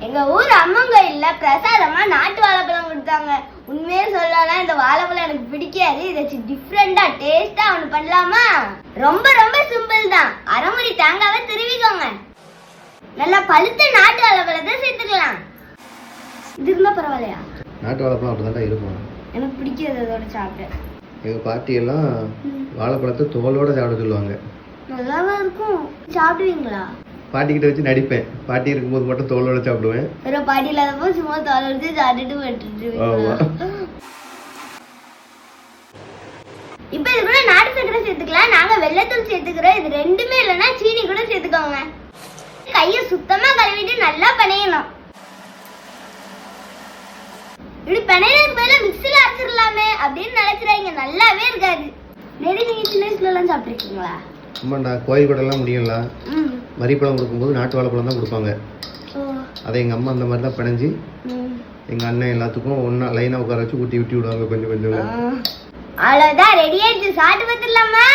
எங்க ஊர் அம்மன் கோயில்ல பிரசாதமா நாட்டு வாழைப்பழம் கொடுத்தாங்க. உண்மையே சொல்லலாம் இந்த வாழைப்பழம் எனக்கு பிடிக்காது. இதை டிஃப்ரெண்டா டேஸ்டா ஒண்ணு பண்ணலாமா? ரொம்ப ரொம்ப சிம்பிள் தான். அரைமுடி தேங்காவை திருவிக்கோங்க. நல்லா பழுத்த நாட்டு வாழைப்பழத்தை சேர்த்துக்கலாம். இது இருந்தா பரவாயில்லையா? நாட்டு வாழைப்பழம் அப்படிதான் இருக்கும். எனக்கு பிடிக்காது அதோட சாப்பிட. எங்க பாட்டி எல்லாம் வாழைப்பழத்தை தோலோட சாப்பிட சொல்லுவாங்க. நல்லாவா இருக்கும்? சாப்பிடுவீங்களா? பாட்டி கிட்ட வச்சு நடிப்பேன். பாட்டி இருக்கும்போது மட்டும் தோலோட சாப்பிடுவேன். வேற பாட்டி இல்லாதப்போ சும்மா தோல் வச்சு சாப்பிட்டுட்டு விட்டுட்டு. இப்ப இது கூட நாட்டு சக்கரை சேர்த்துக்கலாம். நாங்க வெள்ளத்தூள் சேர்த்துக்கிறோம். இது ரெண்டுமே இல்லைன்னா சீனி கூட சேர்த்துக்கோங்க. கையை சுத்தமா கழுவிட்டு நல்லா பிணையணும். இப்படி பிணையதுக்கு மேல மிக்சில அரைச்சிடலாமே அப்படின்னு நினைச்சிடாங்க. நல்லாவே இருக்காது. நெருங்கி சின்ன வயசுல எல்லாம் சாப்பிட்டுருக்கீங்களா? ஆமாண்டா, கோயில் கூட எல்லாம் முடியல. மரிப்பழம் கொடுக்கும்போது நாட்டு வாழைப்பழம் தான் கொடுப்பாங்க. அதை எங்க அம்மா அந்த மாதிரி தான் பிணைஞ்சு எங்க அண்ணன் எல்லாத்துக்கும் ஒன்னா லைனா உட்கார வச்சு ஊட்டி விட்டு விடுவாங்க கொஞ்சம் கொஞ்சம். அவ்வளவுதான், ரெடி ஆயிடுச்சு. சாப்பிட்டு பார்த்துடலாமா?